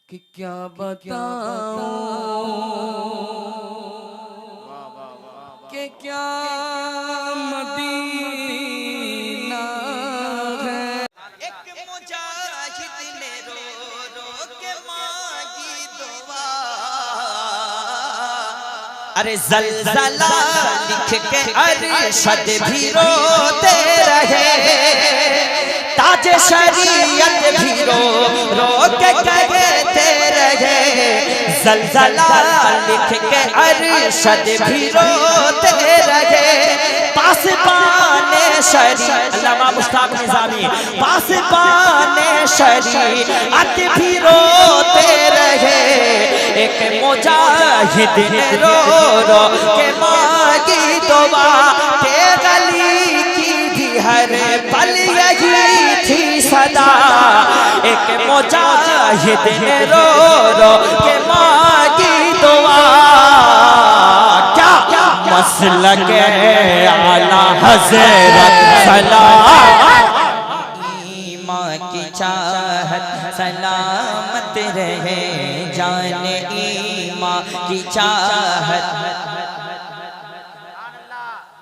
कि क्या बताऊं कि क्या मदीना है। एक मुजाहिद ने रो रो के मांगी दुआ। अरे ज़लज़ला लिख के अरशद भी रोते रहे, ताज शरीयत भी रो रो के कहते रहे। ज़लज़ला लिख के अरशद भी रोते रहे, पास पाने शरी अल्लामा मुश्ताक निज़ामी पास पाने शरीअत भी रोते रहे। एक मुजाहिद ने रो रो के मांगी दुआ, के गली की भी हर पल यही थी सदा। एक मुजाहिद ने रो रो के मांगी दुआ, क्या मसलक आला हज़रत सलाम ईमान की चाहत सलामत रहे, जाने ईमान की चाहत।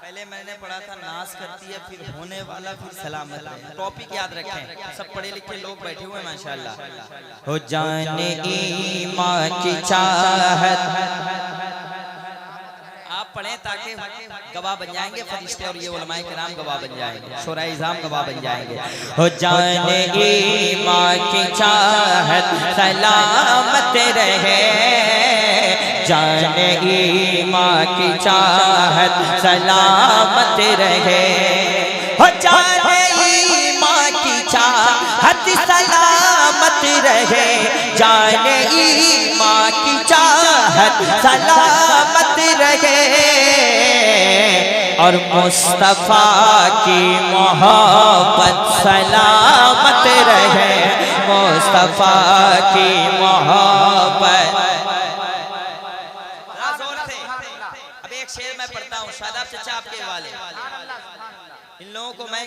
पहले मैंने पढ़ा था नाज करती है फिर होने वाला फिर सलामत रहे। टॉपिक याद रखें, सब पढ़े लिखे लोग बैठे हुए हैं माशाल्लाह। हो जाने ईमान की चाहत, आप पढ़ें ताकि गवाह बन जाएंगे फरिश्ते और ये उलमाए किराम गवाह बन जाएंगे, शोराए इज़ाम गवाह बन जाएंगे। हो जाने ईमान की चाहत सलामत रहे, जाने ईमान की चाहत सलामत रहे। हो जाने ईमान की चाहत सलामत रहे, जाने ईमान की चाहत सलामत रहे। और मुस्तफा की मोहब्बत सलामत रहे, मुस्तफा की मोहब्बत। अब एक शेर मैं पढ़ता हूँ, शादाब चचा आपके वाले। इन लोगों को मैं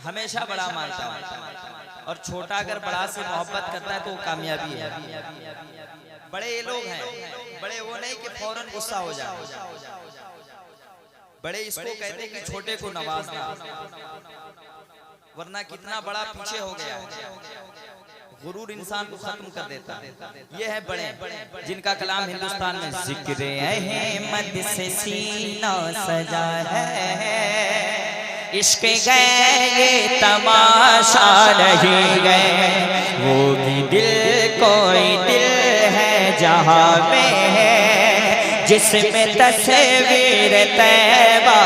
हमेशा बड़ा मानता हूँ, और छोटा अगर बड़ा से मोहब्बत करता है तो वो कामयाबी है। बड़े ये लोग हैं, बड़े वो नहीं कि फौरन गुस्सा हो जाए। बड़े इसको कहते हैं कि छोटे को नवाजना, वरना कितना बड़ा पीछे हो गया। गुरूर इंसान को खत्म कर देता है। ये है बड़े जिनका कलाम हिंदुस्तान में जिक्र अहमद से सीना सजा है, इश्क गए ये तमाशा नहीं गए, वो भी दिल कोई दिल है जहां में है, जिसमें तस्वीर तैबा।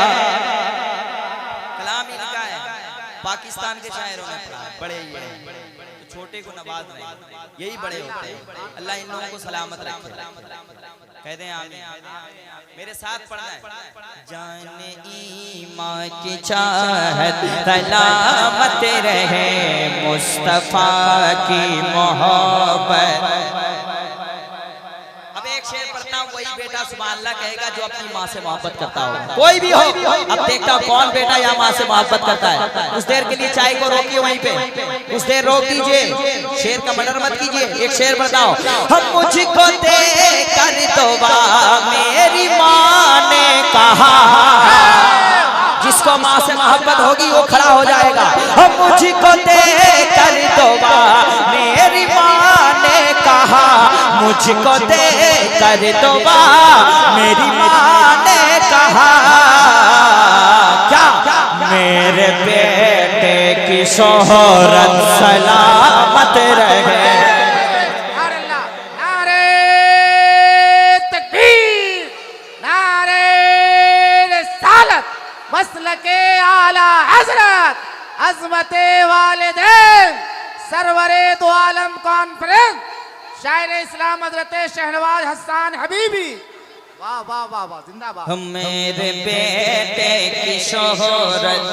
कलाम इनका है, पाकिस्तान के शायरों ने पढ़ा, बड़े ये छोटे को नवाज रहे, यही बड़े होते हैं। अल्लाह इन लोगों को सलामत रखे, कहते हैं आमीन। मेरे साथ पढ़ना है। जाने ईमान की चाहत सलामत रहे, मुस्तफा की मोहब्बत। अब एक शेर पढ़ता हूँ, वही बेटा सुभान अल्लाह कहेगा जो अपनी माँ से मोहब्बत करता हो, कोई भी हो। अब देखता हूँ कौन बेटा या माँ से मोहब्बत करता है। कुछ देर के लिए चाय को रोकिए वहीं पे, कुछ देर रोक दीजिए, शेर का मर्डर मत कीजिए। एक शेर बताओ, हम मुझको दे कर दुआ मेरी माँ ने कहा, जिसको माँ से मोहब्बत होगी वो खड़ा हो जाएगा। हम मुझको दे कर दुआ मेरी माँ ने कहा, मुझको दे कर दुआ मेरी माँ ने कहा, क्या मेरे बेटे की शोहरत सलामत रहे। नारे तकबीर, नारे रिसालत, मसलके आला हज़रत, अज़मते वालिदैन, सरवरे दो आलम कॉन्फ्रेंस, शायर इस्लाम हज़रत शहनवाज हसन हबीबी। वाह वाह वाह वाह, जिंदाबाद। मेरे बेटे की शोहरत,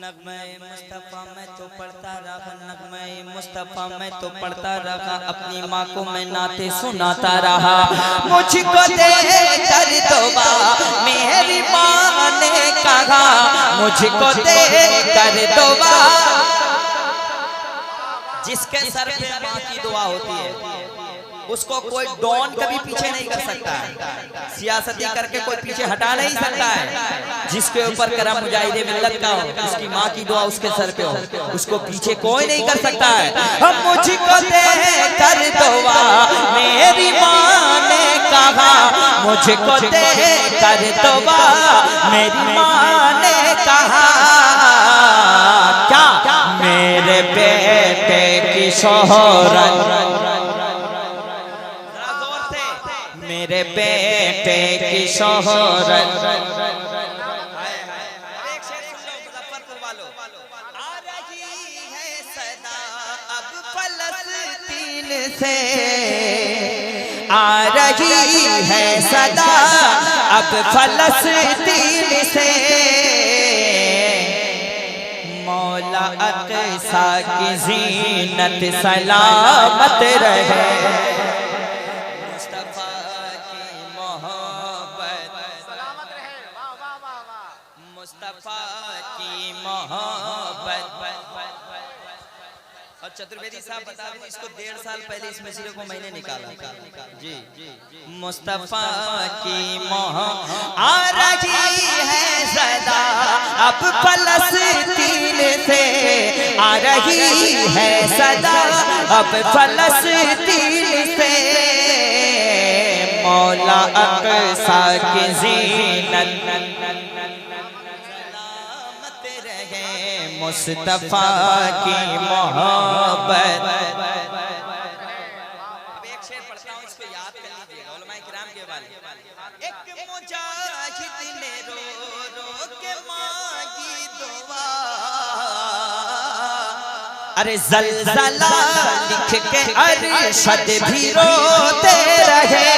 नगमे मुस्तफा में तो पढ़ता रहा, नगमे मुस्तफा में तो पढ़ता रहा, अपनी माँ को मैं नाते सुनाता रहा। मुझको दे कर दुआ मेरी माँ ने कहा, मुझको दे कर दुआ जिसके सर पे माँ की दुआ होती है उसको कोई डॉन कभी पीछे नहीं कर सकता है, सियासती करके कोई पीछे हटा नहीं सकता है। जिसके ऊपर करम मुजाहिदे मिल्लत का हो, उसकी माँ की दुआ उसके सर पे हो, उसको पीछे कोई नहीं कर सकता है। हम मुझको दे कर दुआ मेरी माँ ने कहा, मुझको दे कर दुआ मेरी माँ ने कहा, क्या मेरे बेटे की शोहरत, मेरे बेटे की शोहरत। एक शेर सुन लो मुजफ्फरपुर वालों, आ रही है सदा अब फलस्तीन से, आ रही है सदा अब फलस्तीन से, मौला अक़सा की ज़ीनत सलामत रहे, मुस्तफा की मोहब्बत। और चतुर्वेदी साहब बता दूं, इसको 1.5 साल पहले इस मसले को मैंने निकाला जी। मुस्तफा की मोहब्बत आ रही है सदा अब फलस्तीन से, आ रही है सदा अब फलस्तीन से, मौला अक़सा की ज़ीनत मुस्तफा की मोहब्बत। अब एक शेर पढ़ता हूँ, इसको याद कर लीजिएगा उलमाए किराम के वाले। एक मुजाहिद ने रो रो के मांगी दुआ, अरे ज़लज़ला लिख के अरशद भी रोते रहे,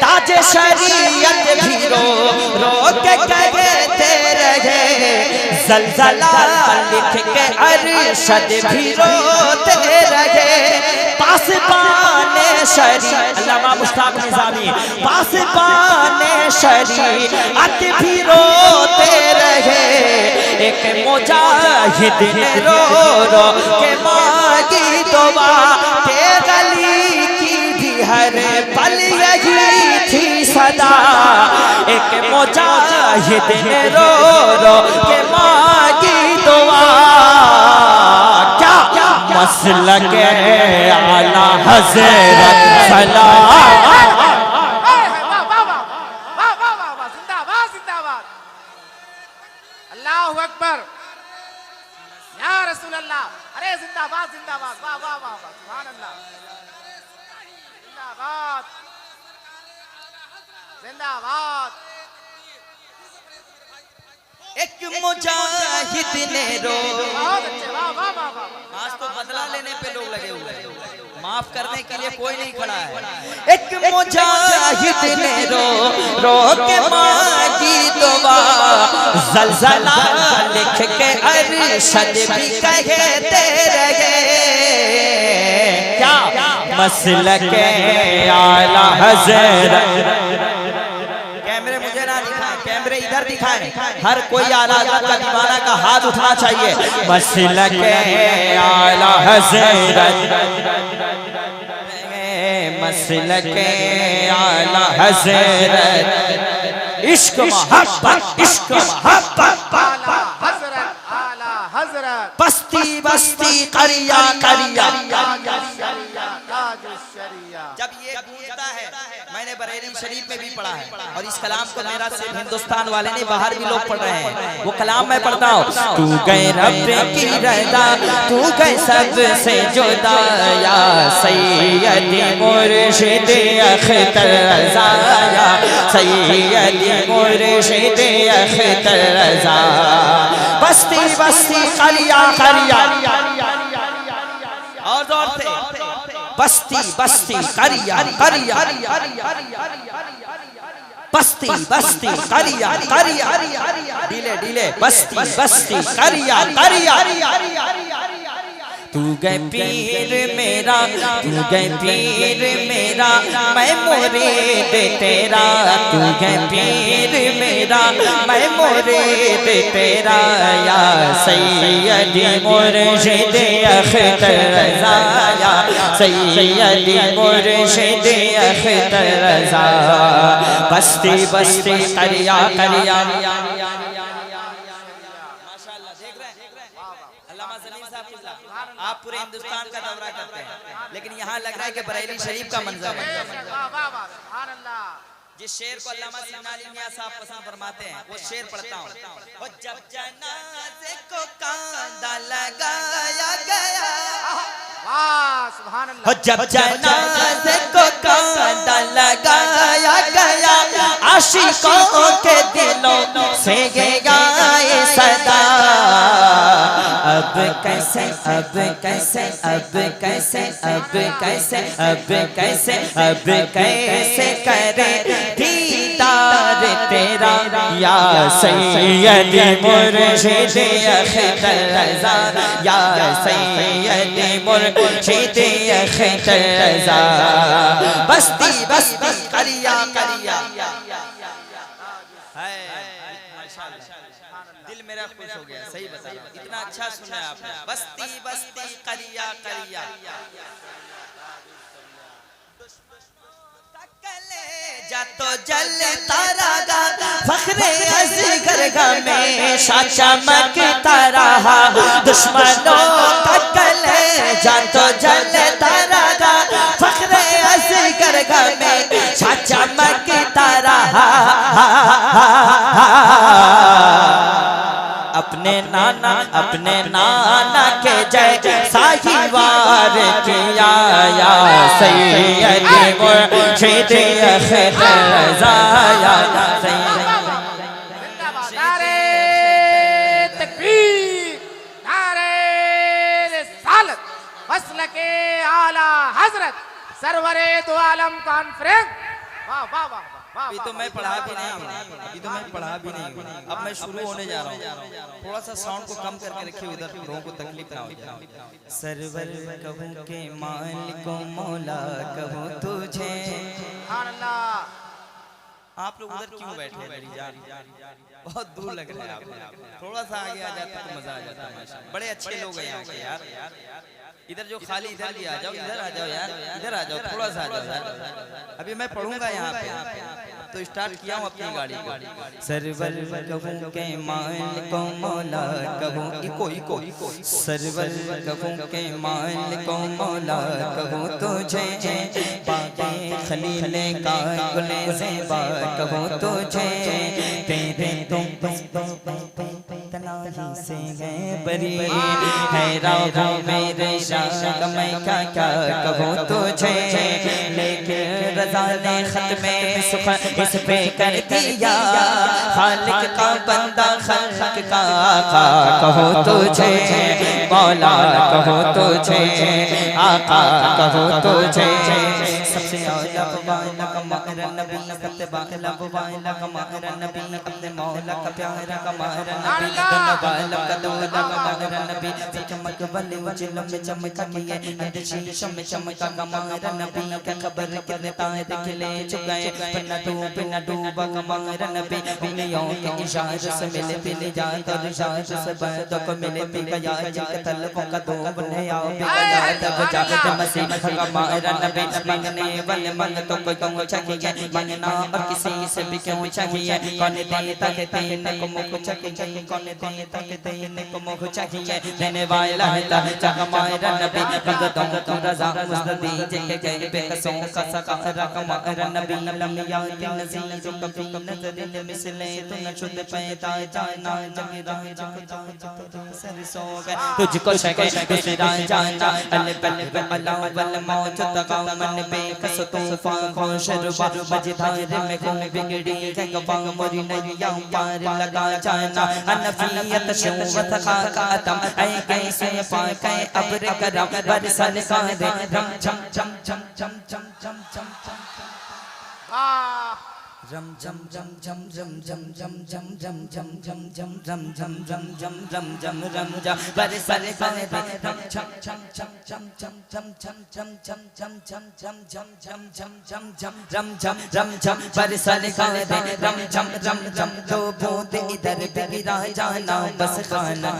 ताज शरीयत भी रो रो के कहते रहे, ज़लज़ला लिख के अरशद भी रोते रहे, पासबाने शरीयत अल्लामा मुश्ताक निज़ामी, पासबाने शरीयत भी रोते रहे, एक मुजाहिद ने रो रो के मांगी दुआ, के गली की भी हर पल यही थी सदा, एक मुजाहिद ने रो रो के मांगी दुआ, क्या मसलक आला हज़रत सलाम। अल्लाहु अकबर, या रसूल अल्लाह, अरे जिंदाबाद जिंदाबाद, वाह वाह वाह, सुभान अल्लाह, जिंदाबाद जिंदाबाद। एक मुजाहिद ने रो, बहुत अच्छे, वाह वाह वाह वाह। आज तो बदला लेने पे लोग लगे हुए हैं, माफ करने के लिए कोई नहीं खड़ा है। एक मुजाहिद ने रो रो के मांगी दुआ, ज़लज़ला लिख के अरशद भी कहते रहे, क्या मसलक आला हज़रत। कैमरे मुझे ना दिखाएं, कैमरे इधर दिखाएं, हर कोई आला हज़रत का दीवाना का हाथ उठना चाहिए। मसलक आला हज़रत, मसलक आला हज़रत, इश्क मोहब्बत, इश्क मोहब्बत, आला हज़रत, आला हज़रत, बस्ती बस्ती करिया करिया, जब ये गूंजता है, मैंने बरेली शरीफ में भी पढ़ा है, और इस कलाम को मेरा सिर्फ हिंदुस्तान वाले नहीं, बाहर भी लोग पढ़ रहे हैं। वो कलाम मैं पढ़ता हूँ, तू गए रब की रज़ा, तू गए सबसे जुदा, या सैयदी मुर्शिद अख्तर रज़ा, या सैयदी मुर्शिद अख्तर रज़ा, बस्ती बस्ती करिया करिया, और जोर से बस्ती बस्ती करिया करिया, बस्ती बस्ती करिया करिया, डीले डीले बस्ती बस्ती करिया करिया, तू गए पीर मेरा, तू गए पीर मेरा, मैं मुरीद तेरा। तू गए पीर मेरा, मैं मुरीद तेरा। या सैयदी मुर्शिद अख्तर रज़ा, या सैयदी मुर्शिद अख्तर रज़ा। बस्ती बस्ती करिया करिया। आप पूरे हिंदुस्तान का दौरा करते हैं, लेकिन यहाँ लग रहा है कि बरेली शरीफ का मंजर है। जिस शेर को अल्लामा सिन्ना अली मियां साहब पसंद फरमाते हैं, वो शेर पढ़ता हूँ। वो जब जनाजे को कांदा लगाया गया, सुभान अल्लाह। जब जनाजे को कांदा लगाया गया, आशिकों के दिलों से गया ये सदा। अब कैसे, अब कैसे, अब कैसे, अब कैसे, अब कैसे, अब कैसे करे दीदार तेरा। या सैयदी मुर्शिद अख्तर रज़ा, या सैयदी मुर्शिद अख्तर रज़ा। बस्ती बस्ती करिया करिया। दिल मेरा खुश हो गया, सही बता, इतना अच्छा सुना आपने। बस्ती बस्ती करिया करिया। जा तो जलता रहा फख्रे असगर में चमकता रहा। दुश्मनों का कलेजा तो जलता रहा फख्रे असगर में चमकता रहा। अपने नाना के जय साहिवार किया। या सैयदी मुर्शिद अख्तर रज़ा, या नारे तकबीर, नारे रिसालत, मसलके आला हजरत सरवरे दो आलम कॉन्फ्रेंस। वाह वाह वाह। अभी तो मैं पढ़ा भी नहीं हूँ, अभी तो मैं पढ़ा भी नहीं हूँ। अब मैं शुरू होने जा रहा हूँ। थोड़ा सा साउंड को कम करके रखिए, उधर लोगों को तकलीफ ना हो जाए। सरवर कहूँ के मालिक मौला कहूँ तुझे। आप लोग उधर क्यों बैठे हैं मेरी जान? बहुत दूर लग रहा है आप। थोड़ा सा आगे आ जाते तो मजा आ जाता। माशाल्लाह बड़े अच्छे लोग हैं यहाँ के यार। इधर जो खाली इधर भी आ जाओ, इधर आ जाओ यार, इधर आ जाओ, थोड़ा सा आ जाओ यार। अभी मैं पढ़ूंगा यहाँ पे, तो स्टार्ट किया हूँ अपनी गाड़ी को। सरवर कहूँ के मालिक मौला कहूँ, इको इको, सरवर कहूँ के मालिक मौला कहूँ तुझे। बागे खलीले का गुले ज़ेबा कहूँ तुझे। तेरे तुम तनाही से गए बरी, हैरान हो मेरे शाह मैं क्या क्या कहूँ तुझे। लेकिन रज़ा ने खत में सुखन इस पे कर दिया। खालिक का बंदा खालिक का आका कहो तुझे। मौला कहो तुझे, आका कहो तुझे। सबसे औला वाला कमारा नबी, सबसे वाला वाला कमारा नबी, अपने मौला का प्यारा कमारा नबी। दोनों वाला का दूल्हा कमारा नबी, चमक वाले उजलम में चमका किए, अंदर शीशम में चमका कमारा नबी। क्या खबर कितने तारे खिले चुके, बिना डूबा कमारा नबी। उंगलियों के इशारे से मिले मिले जात और इशारे से बंदों को मिले मिल गया। जिनके तलबों का दो बने आओ बिगड़ा तब जाते मसीह कमारा नबी। मांगने वाले मंगतों को क्यों चाहिए, मांगना और किसी से भी क्यों चाहिए। कौन देता के देने को मुख चाहिए, कौन देता के देने को मुख चाहिए। देने वाला है कमारा नबी, भगतों को रज़ा मुस्तदी के गए बेकसों का सकारा कमारा नबी। लम्बिया की नज़ीर जो कभी नज़र ने मिसले तो न शुद्ध पैदा जाना जमीरा सरसों गए तुझको शके तेरा जाना। अल बल अल्लाह वल मौत तका मन बेकस तूफान खोशरुबा मझधार में घूम बिगड़ी गवा मोरी नैया पार लगा जाना। अनफियत शौवत खाका तम ऐ कैसे पाके अब्र करम बरसल का दे रम झम झम झम झम झम झम झम। रम जम जम जम जम जम जम जम जम जम जम जम जम जम जम जम जम जम रम जम बरे सरे सरे रम छम छम छम छम छम छम छम छम छम छम छम छम छम छम छम छम छम रम झम रम झम बरे सरे सरे रम झम रम झम दो बूंद इधर बिगड़ा जाना बस खाना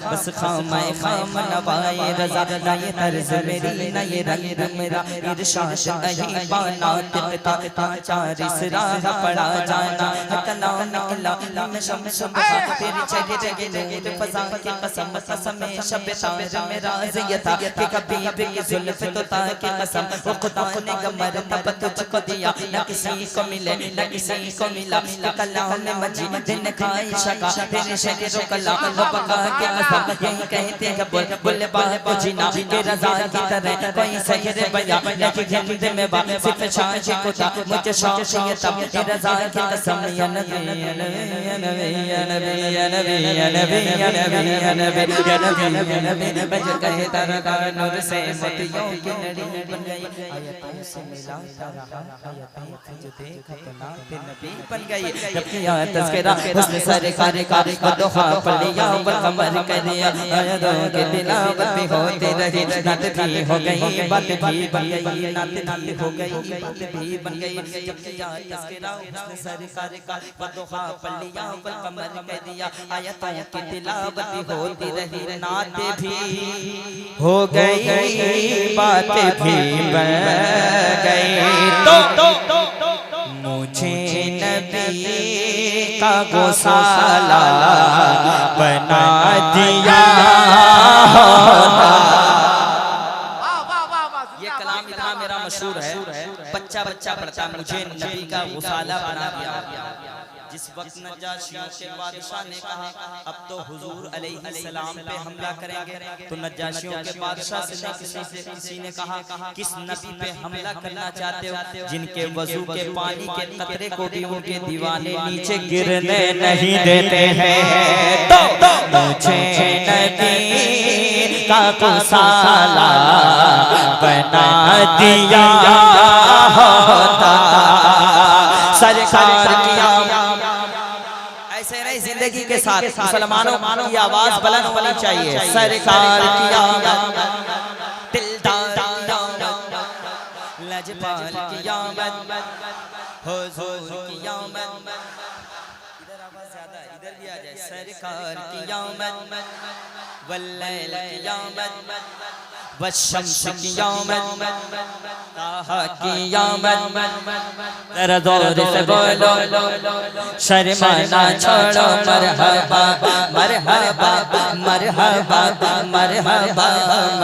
बस मैं खाम नवाए रजा ना ये तर्ज मेरी ना ये रंग मेरा इरशाद नहीं पाना तिता चार राह पड़ा जाना कलाम इला में शम शब तेरी जगह जगह नूर फजा की कसम कसम शब ताज मेरा ज़ियता कि कभी भी जुल्फ तो ता की कसम वो खुदा ने कमर तब तुझको दिया न किसी को मिले न किसी को मिला कलाम में मजीद दिन खाई शका तेरे शरीर कलाम वो बका के कसम यही कहते हैं बोल बोले बाह को जीना के रजा की तरह कोई सहर बया न कि हिंद में बा सिर्फ शाह खुदा मुझे शौक ये तब रजा की कसम या नबी या नबी या नबी या नबी या नबी या नबी या नबी या नबी या नबी या नबी बज कहे तारा नूर से मोतियों की लड़ी बन गई आयतों से मिला तारा आयतें तुझे देखत नात नबी बन गई जब किया तज़किरा हुस्न सरकार का दुआ पढ़िया ऊपर कमर करिया आयतों के तिलावत भी होती रही नात भी हो गई बात भी बन गई नात भी हो गई बात भी बन गई जब किया तज़किरा हुस्न सरकार का दुआ पढ़िया ऊपर कमर करिया आयतों की तिलावत भी होती रही नात भी हो गई बात भी बन गई तो मुझे नबी का गौसाला बना दिया होता। ये कलाम इतना मेरा मशहूर है बच्चा बच्चा पढ़ता मुझे नबी का गौसाला बना दिया। जिस वक्त नज्जाशियों के बादशाह ने कहा अब तो हुजूर अलैहिस्सलाम पे हमला करेंगे तो नज्जाशियों के बादशाह से किसी ने कहा किस नबी पे हमला करना चाहते हो जिनके वजू के पानी के कतरे को भी उनके दीवाने नीचे गिरने नहीं देते हैं तो मुझे नबी का गौसाला बना दिया होता। सरकार किया ऐसे नहीं जिंदगी के साथ मुसलमानों की आवाज बुलंद होनी चाहिए। सरकार किया दिलदार लजपाल कियामत हुजूर कियामत इधर आवाज ज्यादा इधर भी आ जाए। सरकार कियामत वल्लैल कियामत वशम्स कियामत ताहा कियामत जरा जोर से बोलो शर्माना छोड़ो मरहबा मरहबा मरहबा मरहबा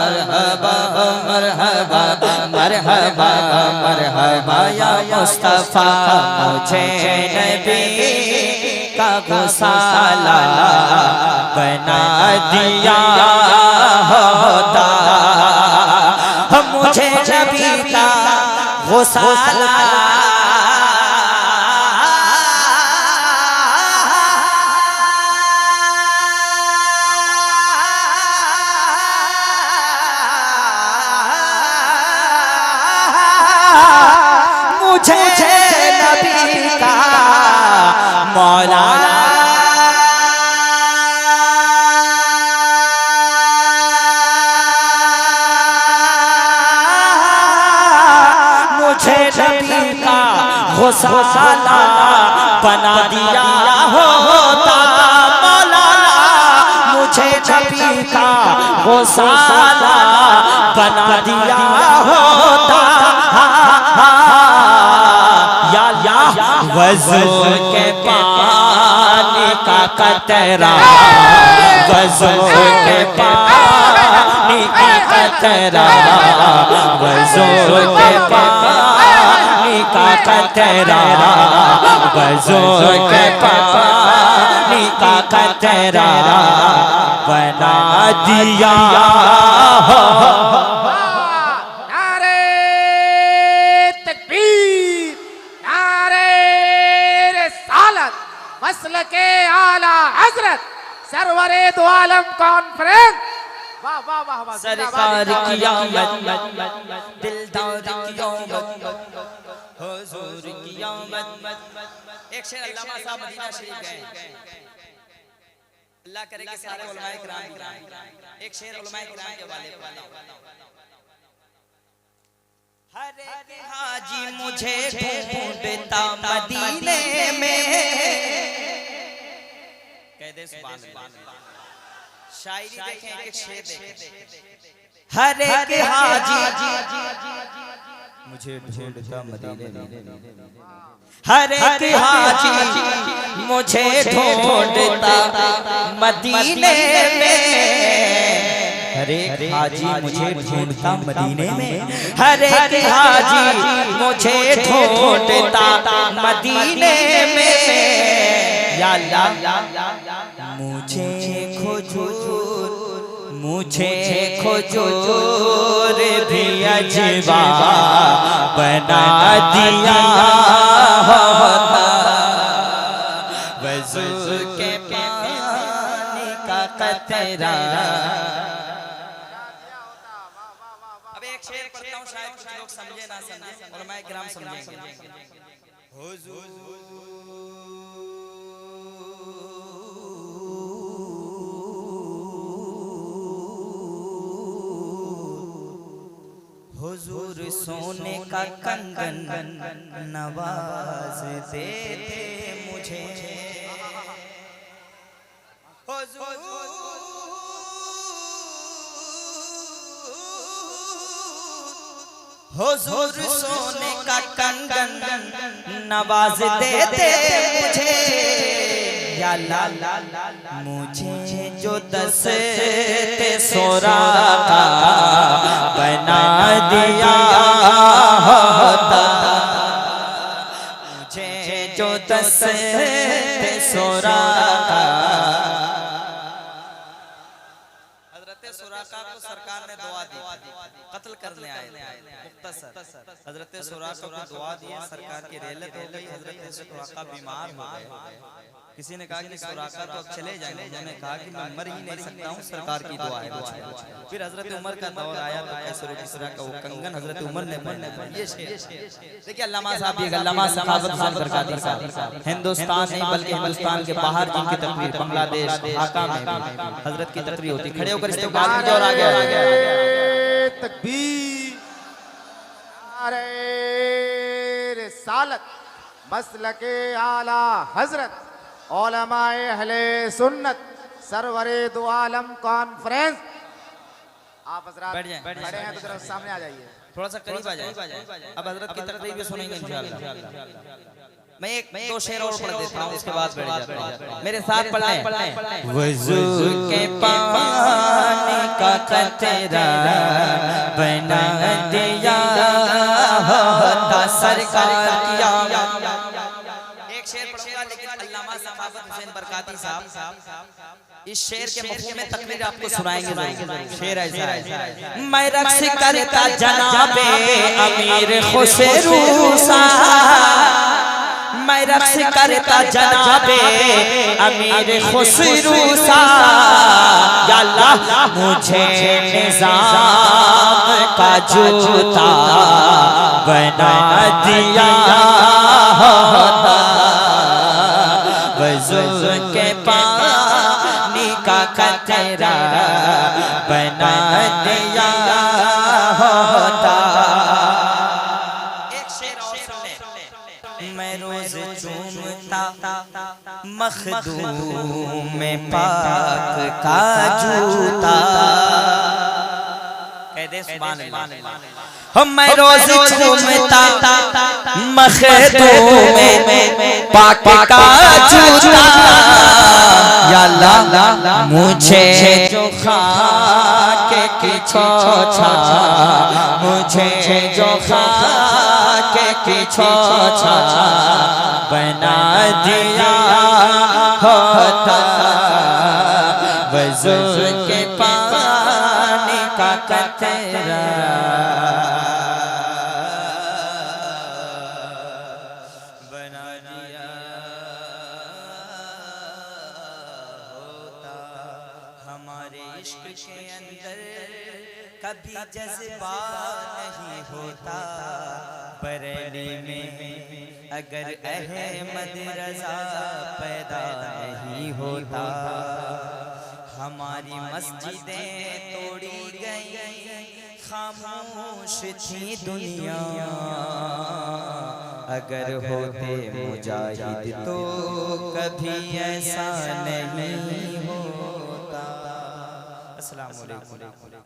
मरहबा मरहबा मरहबा मरहबा या मुस्तफा मुझे नबी का गौसाला बना दिया होता। मुझे नबी का गौसाला मुझे नबी का मौला गौसाला बना दिया होता। मौलाना मुझे नबी का गौसाला बना दिया होता। या वज़ू के पानी का कतरा वज़ू के पानी का कतरा वज़ू के पानी का कतरा वज़ू के पानी का कतरा बना दिया हो। नारे तकबीर नारे रिसालत मसल के आला हजरत सरवरे दो आलम कॉन्फ्रेंस। वाह वाह वाह वाह। सरकार कियामत दिलदार कियामत हुजूर कियामत एक शेर अल्लामा साहब मदीना शरीफ गए, अल्लाह करे कि सारे उलमाए किराम भी जाएं। एक शेर उलमाए किराम के वाले पे बताओ। हर एक हाजी मुझे ढूंढता मदीने में, कह दे सुभान अल्लाह। शायरी देखें, एक शेर देखें। हर एक हाजी मुझे ढूंढता मदीने में, हर एक हाजी मुझे ढूंढता मदीने में, हर एक हाजी मुझे ढूंढता मदीने में, हर एक हाजी मुझे ढूंढता मदीने में। या अल्लाह मुझे खुजूर भी अजवा बना दिया होता, वज़ू के पानी का कतरा। अब एक शेर पढ़ता हूँ, शायद कुछ लोग समझे ना समझे, उलमाए किराम समझेंगे। हुजूर सोने का कंगन नवाज देते मुझे, हुजूर सोने का कंगन नवाज देते मुझे। या अल्लाह मुझे जो दस्ते सोरा का बना दिया होता, मुझे जो दस्ते सोरा का। हजरत सुराका को सरकार ने दुआ दी, कत्ल करने आए मुख्तसर। हजरत सुराका को दुआ दी, सरकार की रेलत हो गई, हजरत सुराका बीमार हो गए। किसी ने कहा कि सुराका तो अब चले जाएंगे, उन्होंने कहा कि मैं मर ही नहीं सकता हूँ, सरकार की दुआ है। फिर हजरत उमर का दौर आया तो कैसर किसरा का वो कंगन हजरत उमर ने पहना। ये देखिए अल्लामा साहब, ये अल्लामा सखावत हुसैन बरकाती साहब हिंदुस्तान नहीं बल्कि हिंदुस्तान के बाहर जिनकी तकरीर, बांग्लादेश ढाका में हजरत की तकरीर होती, खड़े होकर इस्तेमाल कीजिए। और आ गया तकबीर, नारे रिसालत, मसलके आला हजरत उलमाए अहले सुन्नत सरवरे दो आलम कॉन्फ्रेंस। आप हजरात खड़े हैं तो जरा सामने आ जाइए, थोड़ा सा करीब आ जाए। अब हजरत की तकरीर भी सुनेंगे इंशाअल्लाह। मैं एक दो शेर और पढ़ देता हूँ, उसके बाद बैठ जाता हूँ। मेरे साथ पढ़ें। वज़ू के पानी का कतरा बना दिया होता सरकार किया। एक शेर पढ़ूंगा, लेकिन अल्लामा सखावत हुसैन बरकाती साहब इस शेर के मफ़हूम में तकरीर आपको सुनाएंगे। शेर ऐसा है, मैं रक्स करता जनाबे अमीर खुसरू सा, मैं रक्स करता जनाबे अमीर खुसरू सा। या अल्लाह मुझे निज़ाम का जूता बना दिया होता, वज़ू के पानी का कतरा बना दिया होता। एक शेर और सुन ले। मैं रोज चूमता मखदूम में पाक का जूता, कह दे सुभान अल्लाह। मैं रोज चूमता मखदूम में पाक का जूता। या अल्लाह मुझे जो खाके की छोछा, मुझे जो खाके की छोछा बना दिया होता, वज़ू के पानी का कतरा बना दिया होता। हमारे इश्क के अंदर कभी जज्बा नहीं होता बरेली में अगर अहमद रजा पैदा नहीं होता। हमारी मस्जिदें तोड़ी गई खामोश थी दुनिया अगर होते मुजाहिद तो कभी ऐसा नहीं होता। अस्सलाम वालेकुम।